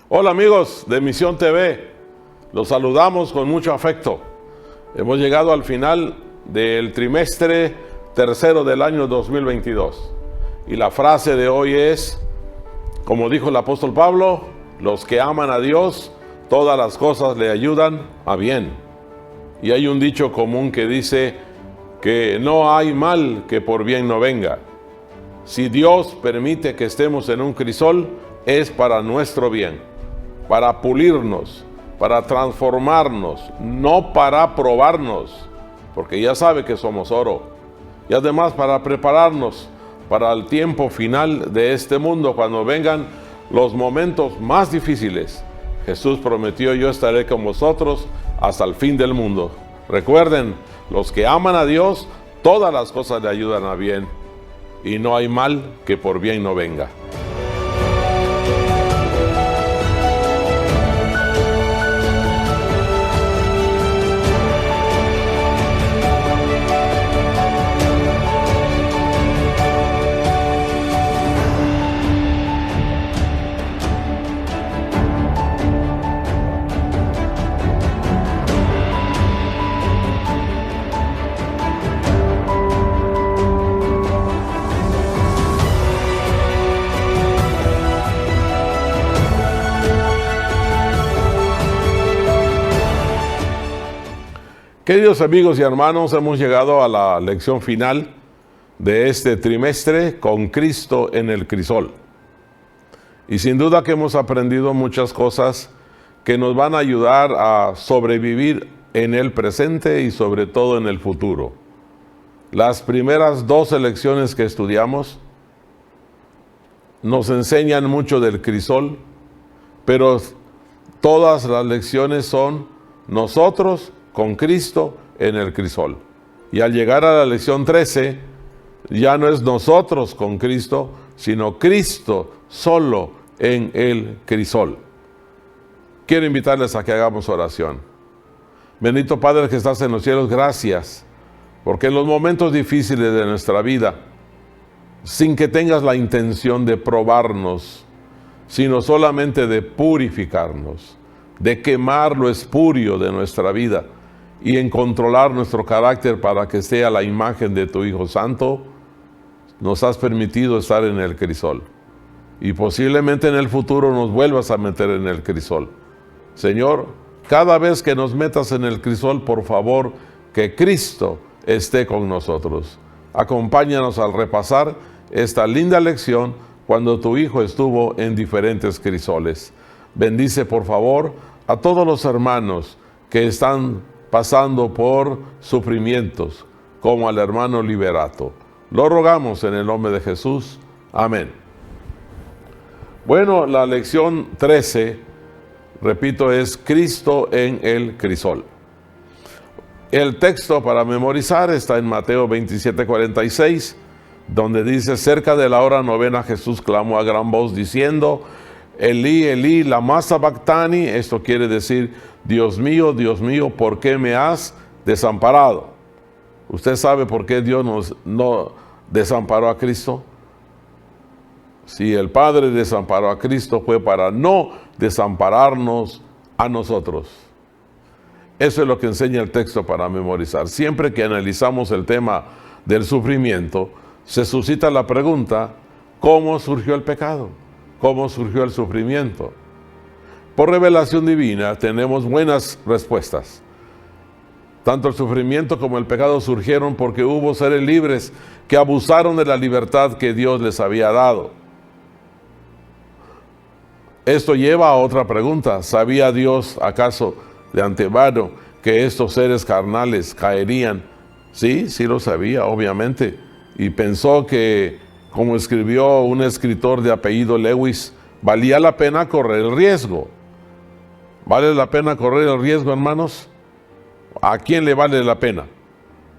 Hola amigos de Misión TV, los saludamos con mucho afecto. Hemos llegado al final del trimestre tercero del año 2022 y la frase de hoy es, como dijo el apóstol Pablo, los que aman a Dios, todas las cosas le ayudan a bien. Y hay un dicho común que dice que no hay mal que por bien no venga. Si Dios permite que estemos en un crisol, es para nuestro bien, para pulirnos, para transformarnos, no para probarnos, porque ya sabe que somos oro. Y además para prepararnos para el tiempo final de este mundo, cuando vengan los momentos más difíciles. Jesús prometió: yo estaré con vosotros hasta el fin del mundo. Recuerden, los que aman a Dios, todas las cosas le ayudan a bien, y no hay mal que por bien no venga. Queridos amigos y hermanos, hemos llegado a la lección final de este trimestre con Cristo en el crisol. Y sin duda que hemos aprendido muchas cosas que nos van a ayudar a sobrevivir en el presente y sobre todo en el futuro. Las primeras dos lecciones que estudiamos nos enseñan mucho del crisol, pero todas las lecciones son nosotros con Cristo en el crisol. Y al llegar a la lección 13, ya no es nosotros con Cristo, sino Cristo solo en el crisol. Quiero invitarles a que hagamos oración. Bendito Padre que estás en los cielos, gracias, porque en los momentos difíciles de nuestra vida, sin que tengas la intención de probarnos, sino solamente de purificarnos, de quemar lo espurio de nuestra vida, y en controlar nuestro carácter para que sea la imagen de tu Hijo Santo, nos has permitido estar en el crisol. Y posiblemente en el futuro nos vuelvas a meter en el crisol. Señor, cada vez que nos metas en el crisol, por favor, que Cristo esté con nosotros. Acompáñanos al repasar esta linda lección cuando tu Hijo estuvo en diferentes crisoles. Bendice, por favor, a todos los hermanos que están pasando por sufrimientos, como al hermano Liberato. Lo rogamos en el nombre de Jesús. Amén. Bueno, la lección 13, repito, es Cristo en el crisol. El texto para memorizar está en Mateo 27:46, donde dice: cerca de la hora novena Jesús clamó a gran voz diciendo: Elí, Elí, lama sabactani. Esto quiere decir: Dios mío, ¿por qué me has desamparado? ¿Usted sabe por qué Dios no desamparó a Cristo? Si el Padre desamparó a Cristo, fue para no desampararnos a nosotros. Eso es lo que enseña el texto para memorizar. Siempre que analizamos el tema del sufrimiento, se suscita la pregunta: ¿cómo surgió el pecado? ¿Cómo surgió el sufrimiento? Por revelación divina tenemos buenas respuestas. Tanto el sufrimiento como el pecado surgieron porque hubo seres libres que abusaron de la libertad que Dios les había dado. Esto lleva a otra pregunta: ¿sabía Dios acaso de antemano que estos seres carnales caerían? Sí, sí lo sabía, obviamente. Y pensó que, como escribió un escritor de apellido Lewis, valía la pena correr el riesgo. ¿Vale la pena correr el riesgo, hermanos? ¿A quién le vale la pena?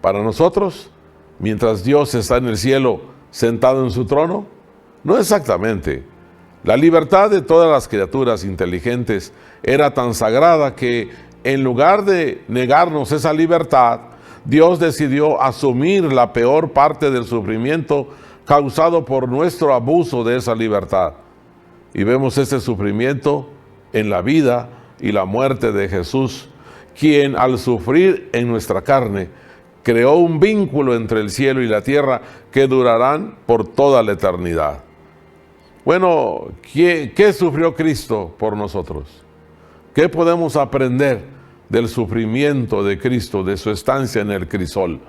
¿Para nosotros? Mientras Dios está en el cielo sentado en su trono. No exactamente. La libertad de todas las criaturas inteligentes era tan sagrada que, en lugar de negarnos esa libertad, Dios decidió asumir la peor parte del sufrimiento causado por nuestro abuso de esa libertad. Y vemos este sufrimiento en la vida y la muerte de Jesús, quien al sufrir en nuestra carne, creó un vínculo entre el cielo y la tierra que durarán por toda la eternidad. Bueno, ¿qué sufrió Cristo por nosotros? ¿Qué podemos aprender del sufrimiento de Cristo, de su estancia en el crisol?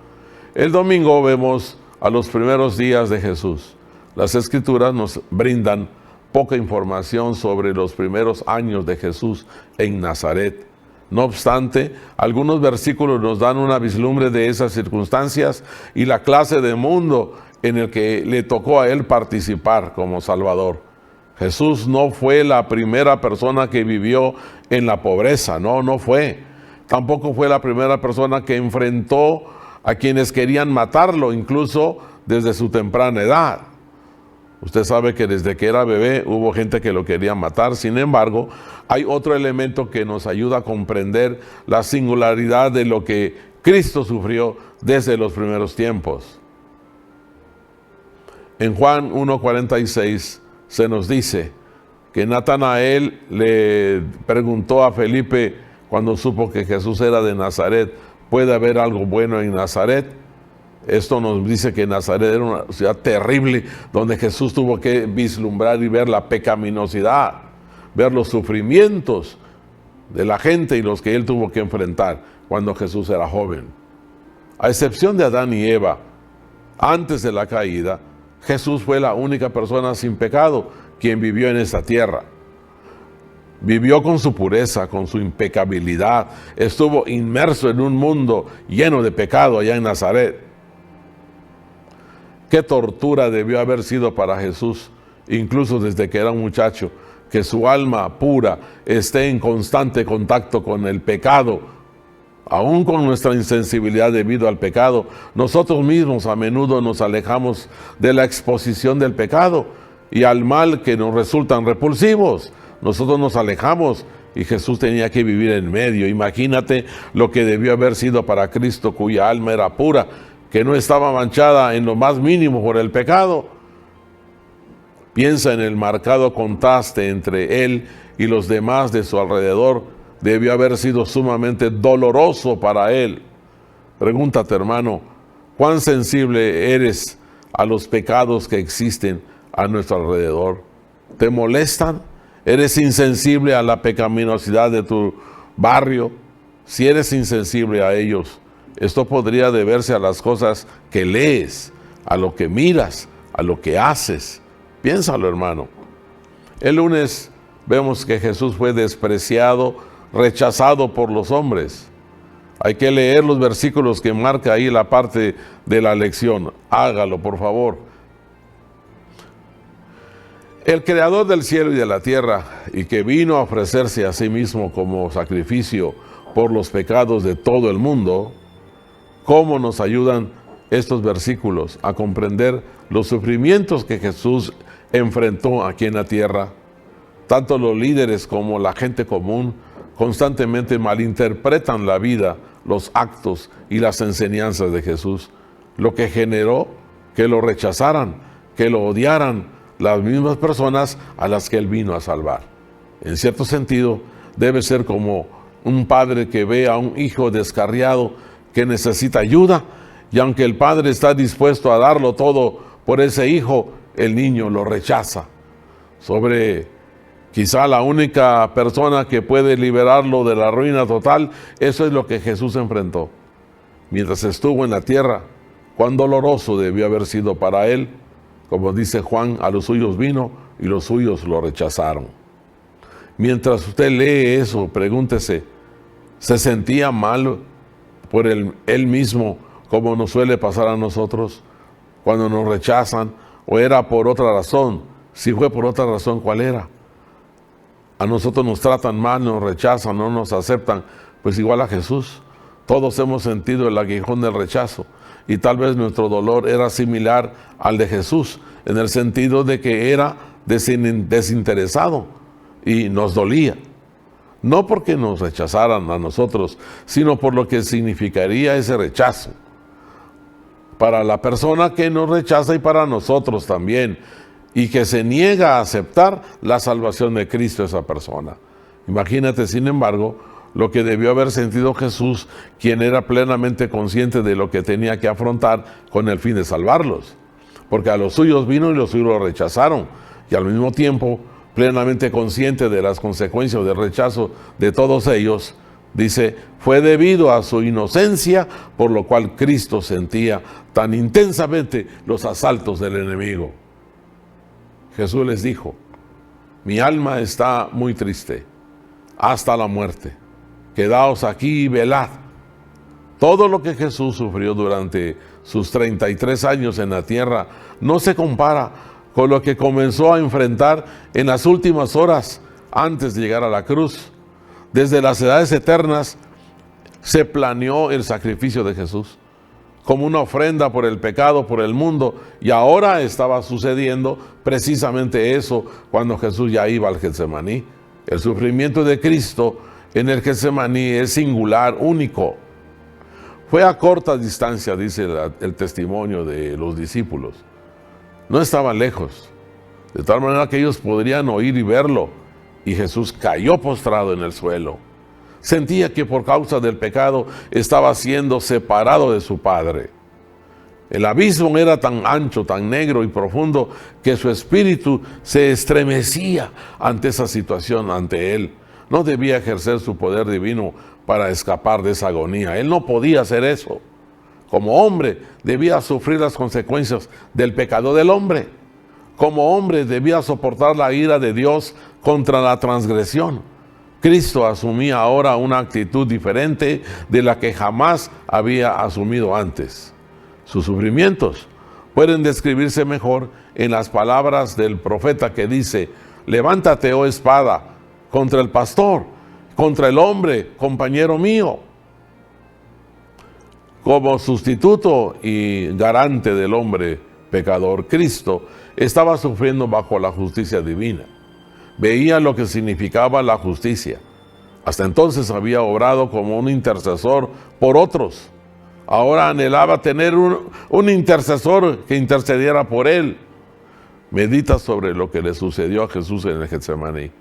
El domingo vemos a los primeros días de Jesús. Las Escrituras nos brindan poca información sobre los primeros años de Jesús en Nazaret. No obstante, algunos versículos nos dan una vislumbre de esas circunstancias y la clase de mundo en el que le tocó a él participar como Salvador. Jesús no fue la primera persona que vivió en la pobreza, no fue. Tampoco fue la primera persona que enfrentó a quienes querían matarlo, incluso desde su temprana edad. Usted sabe que desde que era bebé hubo gente que lo quería matar. Sin embargo, hay otro elemento que nos ayuda a comprender la singularidad de lo que Cristo sufrió desde los primeros tiempos. En Juan 1:46 se nos dice que Natanael le preguntó a Felipe cuando supo que Jesús era de Nazaret: ¿puede haber algo bueno en Nazaret? Esto nos dice que Nazaret era una ciudad terrible, donde Jesús tuvo que vislumbrar y ver la pecaminosidad, ver los sufrimientos de la gente y los que él tuvo que enfrentar cuando Jesús era joven. A excepción de Adán y Eva, antes de la caída, Jesús fue la única persona sin pecado quien vivió en esta tierra. Vivió con su pureza, con su impecabilidad. Estuvo inmerso en un mundo lleno de pecado allá en Nazaret. Qué tortura debió haber sido para Jesús, incluso desde que era un muchacho, que su alma pura esté en constante contacto con el pecado. Aún con nuestra insensibilidad debido al pecado, nosotros mismos a menudo nos alejamos de la exposición del pecado y al mal que nos resultan repulsivos. Nosotros nos alejamos y Jesús tenía que vivir en medio. Imagínate lo que debió haber sido para Cristo, cuya alma era pura, que no estaba manchada en lo más mínimo por el pecado. Piensa en el marcado contraste entre él y los demás de su alrededor. Debió haber sido sumamente doloroso para él. Pregúntate, hermano, ¿cuán sensible eres a los pecados que existen a nuestro alrededor? ¿Te molestan? ¿Eres insensible a la pecaminosidad de tu barrio? Si eres insensible a ellos, esto podría deberse a las cosas que lees, a lo que miras, a lo que haces. Piénsalo, hermano. El lunes vemos que Jesús fue despreciado, rechazado por los hombres. Hay que leer los versículos que marca ahí la parte de la lección. Hágalo, por favor. El creador del cielo y de la tierra, y que vino a ofrecerse a sí mismo como sacrificio por los pecados de todo el mundo. ¿Cómo nos ayudan estos versículos a comprender los sufrimientos que Jesús enfrentó aquí en la tierra? Tanto los líderes como la gente común constantemente malinterpretan la vida, los actos y las enseñanzas de Jesús, lo que generó que lo rechazaran, que lo odiaran las mismas personas a las que él vino a salvar. En cierto sentido, debe ser como un padre que ve a un hijo descarriado que necesita ayuda, y aunque el padre está dispuesto a darlo todo por ese hijo, el niño lo rechaza. Sobre quizá la única persona que puede liberarlo de la ruina total, eso es lo que Jesús enfrentó. Mientras estuvo en la tierra, cuán doloroso debió haber sido para él. Como dice Juan, a los suyos vino y los suyos lo rechazaron. Mientras usted lee eso, pregúntese, ¿se sentía mal por él mismo, como nos suele pasar a nosotros cuando nos rechazan, o era por otra razón? Si fue por otra razón, ¿cuál era? A nosotros nos tratan mal, nos rechazan, no nos aceptan, pues igual a Jesús. Todos hemos sentido el aguijón del rechazo, y tal vez nuestro dolor era similar al de Jesús, en el sentido de que era desinteresado y nos dolía. No porque nos rechazaran a nosotros, sino por lo que significaría ese rechazo para la persona que nos rechaza y para nosotros también, y que se niega a aceptar la salvación de Cristo esa persona. Imagínate, sin embargo, lo que debió haber sentido Jesús, quien era plenamente consciente de lo que tenía que afrontar con el fin de salvarlos. Porque a los suyos vino y los suyos lo rechazaron. Y al mismo tiempo, plenamente consciente de las consecuencias del rechazo de todos ellos, dice, fue debido a su inocencia, por lo cual Cristo sentía tan intensamente los asaltos del enemigo. Jesús les dijo, mi alma está muy triste, hasta la muerte. Quedaos aquí y velad. Todo lo que Jesús sufrió durante sus 33 años en la tierra no se compara con lo que comenzó a enfrentar en las últimas horas antes de llegar a la cruz. Desde las edades eternas se planeó el sacrificio de Jesús como una ofrenda por el pecado, por el mundo, y ahora estaba sucediendo precisamente eso cuando Jesús ya iba al Getsemaní. El sufrimiento de Cristo en el Getsemaní es singular, único. Fue a corta distancia, dice el testimonio de los discípulos. No estaba lejos, de tal manera que ellos podrían oír y verlo. Y Jesús cayó postrado en el suelo. Sentía que por causa del pecado estaba siendo separado de su Padre. El abismo era tan ancho, tan negro y profundo que su espíritu se estremecía ante esa situación, ante él. No debía ejercer su poder divino para escapar de esa agonía. Él no podía hacer eso. Como hombre debía sufrir las consecuencias del pecado del hombre. Como hombre debía soportar la ira de Dios contra la transgresión. Cristo asumía ahora una actitud diferente de la que jamás había asumido antes. Sus sufrimientos pueden describirse mejor en las palabras del profeta que dice, levántate, oh espada, contra el pastor, contra el hombre, compañero mío. Como sustituto y garante del hombre pecador, Cristo estaba sufriendo bajo la justicia divina. Veía lo que significaba la justicia. Hasta entonces había obrado como un intercesor por otros. Ahora anhelaba tener un intercesor que intercediera por él. Medita sobre lo que le sucedió a Jesús en el Getsemaní.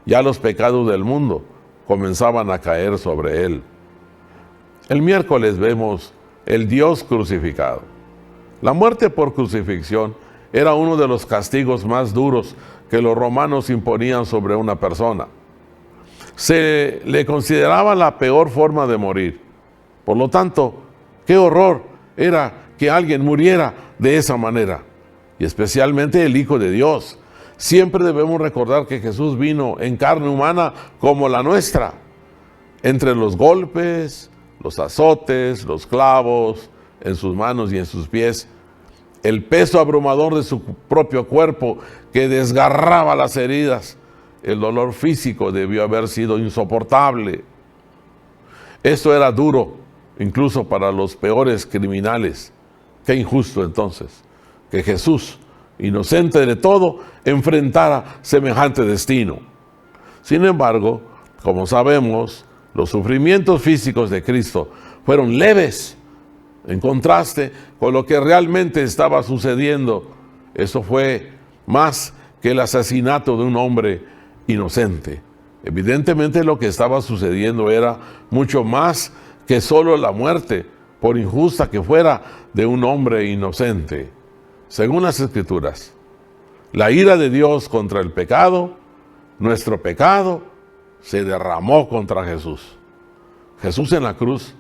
Ya los pecados del mundo comenzaban a caer sobre él. El miércoles vemos el Dios crucificado. La muerte por crucifixión era uno de los castigos más duros que los romanos imponían sobre una persona. Se le consideraba la peor forma de morir. Por lo tanto, qué horror era que alguien muriera de esa manera, y especialmente el Hijo de Dios. Siempre debemos recordar que Jesús vino en carne humana como la nuestra. Entre los golpes, los azotes, los clavos en sus manos y en sus pies, el peso abrumador de su propio cuerpo que desgarraba las heridas, el dolor físico debió haber sido insoportable. Esto era duro, incluso para los peores criminales. Qué injusto entonces que Jesús, inocente de todo, enfrentara semejante destino. Sin embargo, como sabemos, los sufrimientos físicos de Cristo fueron leves, en contraste con lo que realmente estaba sucediendo. Eso fue más que el asesinato de un hombre inocente. Evidentemente lo que estaba sucediendo era mucho más que solo la muerte, por injusta que fuera, de un hombre inocente. Según las Escrituras, la ira de Dios contra el pecado, nuestro pecado, se derramó contra Jesús. Jesús en la cruz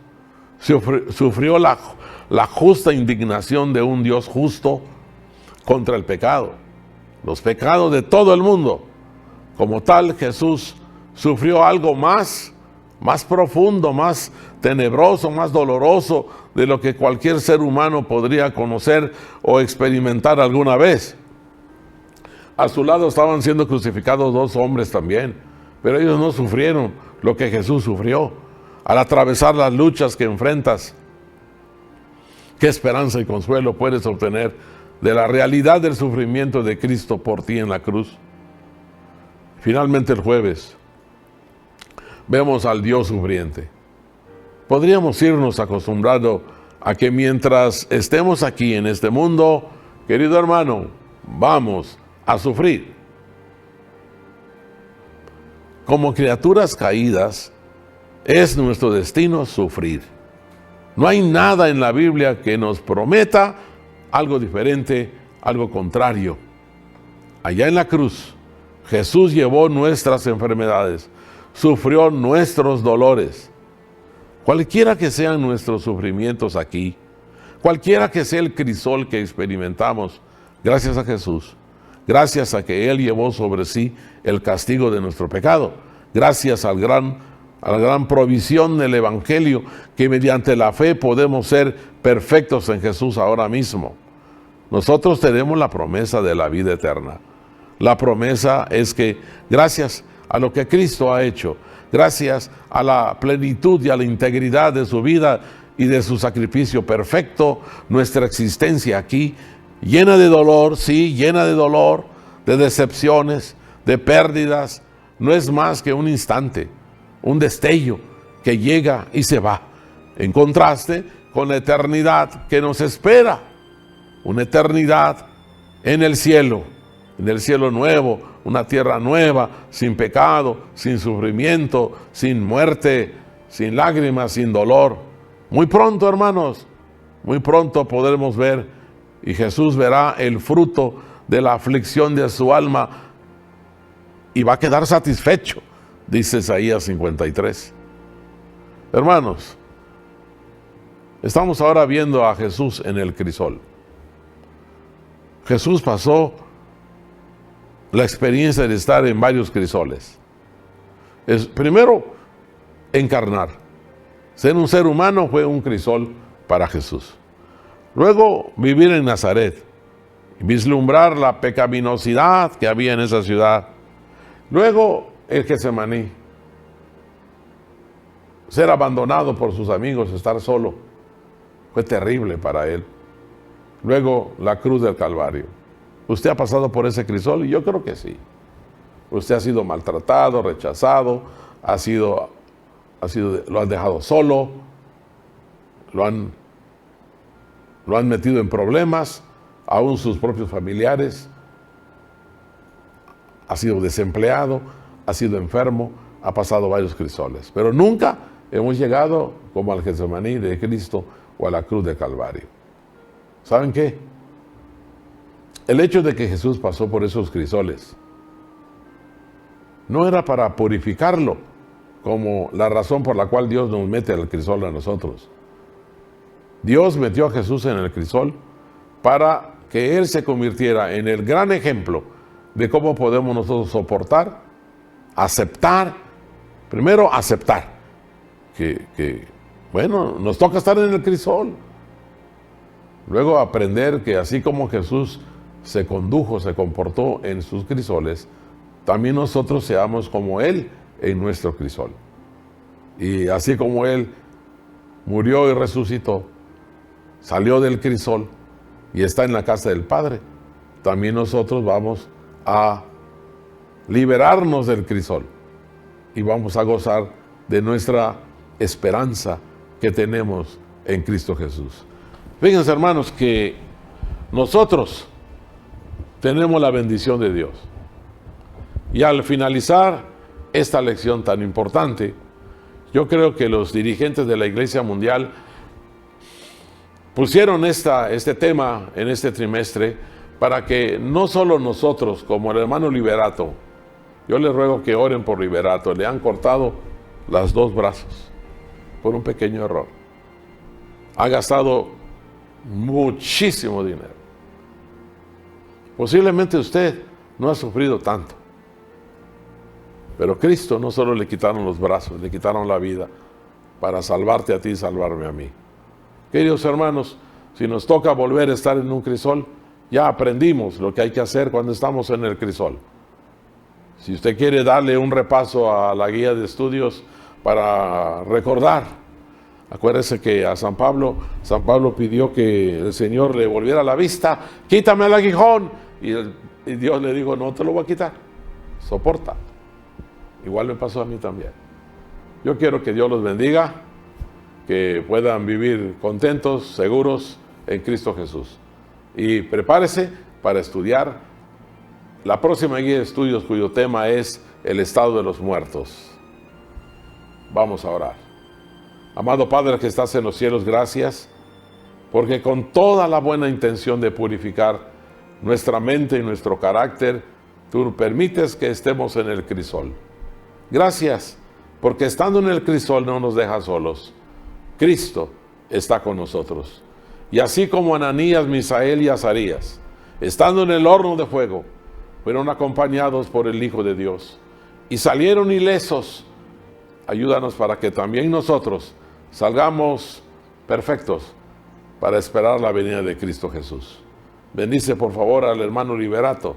sufrió la justa indignación de un Dios justo contra el pecado, los pecados de todo el mundo. Como tal, Jesús sufrió algo más profundo, más tenebroso, más doloroso de lo que cualquier ser humano podría conocer o experimentar alguna vez. A su lado estaban siendo crucificados dos hombres también, pero ellos no sufrieron lo que Jesús sufrió. Al atravesar las luchas que enfrentas, ¿qué esperanza y consuelo puedes obtener de la realidad del sufrimiento de Cristo por ti en la cruz? Finalmente el jueves vemos al Dios sufriente. Podríamos irnos acostumbrando a que mientras estemos aquí en este mundo, querido hermano, vamos a sufrir. como criaturas caídas, es nuestro destino sufrir. No hay nada en la Biblia que nos prometa algo diferente, algo contrario. Allá en la cruz, Jesús llevó nuestras enfermedades, sufrió nuestros dolores. Cualquiera que sean nuestros sufrimientos aquí, cualquiera que sea el crisol que experimentamos, gracias a Jesús, gracias a que Él llevó sobre sí el castigo de nuestro pecado, gracias a la gran provisión del Evangelio, que mediante la fe podemos ser perfectos en Jesús ahora mismo. Nosotros tenemos la promesa de la vida eterna. La promesa es que gracias a lo que Cristo ha hecho, gracias a la plenitud y a la integridad de su vida y de su sacrificio perfecto, nuestra existencia aquí, llena de dolor, sí, llena de dolor, de decepciones, de pérdidas, no es más que un instante, un destello que llega y se va, en contraste con la eternidad que nos espera, una eternidad en el cielo nuevo, una tierra nueva, sin pecado, sin sufrimiento, sin muerte, sin lágrimas, sin dolor. Muy pronto, hermanos, muy pronto podremos ver, y Jesús verá el fruto de la aflicción de su alma y va a quedar satisfecho, dice Isaías 53. Hermanos, estamos ahora viendo a Jesús en el crisol. Jesús pasó la experiencia de estar en varios crisoles. Primero, encarnar. Ser un ser humano fue un crisol para Jesús. Luego, vivir en Nazaret, vislumbrar la pecaminosidad que había en esa ciudad. Luego, el Getsemaní. Ser abandonado por sus amigos, estar solo, fue terrible para él. Luego, la cruz del Calvario. ¿Usted ha pasado por ese crisol? Y yo creo que sí. Usted ha sido maltratado, rechazado, lo han dejado solo, lo han metido en problemas, aún sus propios familiares. Ha sido desempleado, ha sido enfermo, ha pasado varios crisoles. Pero nunca hemos llegado como al Getsemaní de Cristo o a la cruz del Calvario. ¿Saben qué? El hecho de que Jesús pasó por esos crisoles no era para purificarlo, como la razón por la cual Dios nos mete al crisol a nosotros. Dios metió a Jesús en el crisol para que Él se convirtiera en el gran ejemplo de cómo podemos nosotros soportar, aceptar, primero aceptar, que nos toca estar en el crisol. Luego aprender que así como Jesús se condujo, se comportó en sus crisoles, también nosotros seamos como Él en nuestro crisol. Y así como Él murió y resucitó, salió del crisol y está en la casa del Padre, también nosotros vamos a liberarnos del crisol y vamos a gozar de nuestra esperanza que tenemos en Cristo Jesús. Fíjense, hermanos, que nosotros tenemos la bendición de Dios. Y al finalizar esta lección tan importante, yo creo que los dirigentes de la Iglesia Mundial pusieron este tema en este trimestre para que no solo nosotros, como el hermano Liberato, yo les ruego que oren por Liberato, le han cortado los dos brazos por un pequeño error. Ha gastado muchísimo dinero. Posiblemente usted no ha sufrido tanto, pero Cristo no solo le quitaron los brazos, le quitaron la vida para salvarte a ti y salvarme a mí. Queridos hermanos, si nos toca volver a estar en un crisol, ya aprendimos lo que hay que hacer cuando estamos en el crisol. Si usted quiere darle un repaso a la guía de estudios para recordar, acuérdese que a San Pablo pidió que el Señor le volviera la vista. Quítame el aguijón. Y Dios le dijo, no te lo voy a quitar, soporta. Igual me pasó a mí también. Yo quiero que Dios los bendiga, que puedan vivir contentos, seguros en Cristo Jesús. Y prepárese para estudiar la próxima guía de estudios cuyo tema es el estado de los muertos. Vamos a orar. Amado Padre que estás en los cielos, gracias, porque con toda la buena intención de purificar nuestra mente y nuestro carácter, tú permites que estemos en el crisol. Gracias, porque estando en el crisol no nos dejas solos. Cristo está con nosotros. Y así como Ananías, Misael y Azarías, estando en el horno de fuego, fueron acompañados por el Hijo de Dios y salieron ilesos, ayúdanos para que también nosotros salgamos perfectos para esperar la venida de Cristo Jesús. Bendice por favor al hermano Liberato,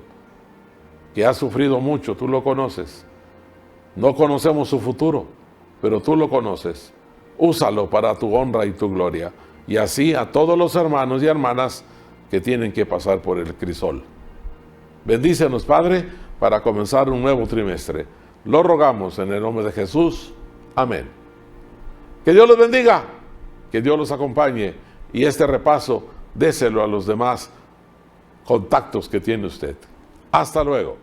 que ha sufrido mucho, tú lo conoces. No conocemos su futuro, pero tú lo conoces. Úsalo para tu honra y tu gloria, y así a todos los hermanos y hermanas que tienen que pasar por el crisol. Bendícenos, Padre, para comenzar un nuevo trimestre. Lo rogamos en el nombre de Jesús. Amén. Que Dios los bendiga, que Dios los acompañe, y este repaso déselo a los demás contactos que tiene usted. Hasta luego.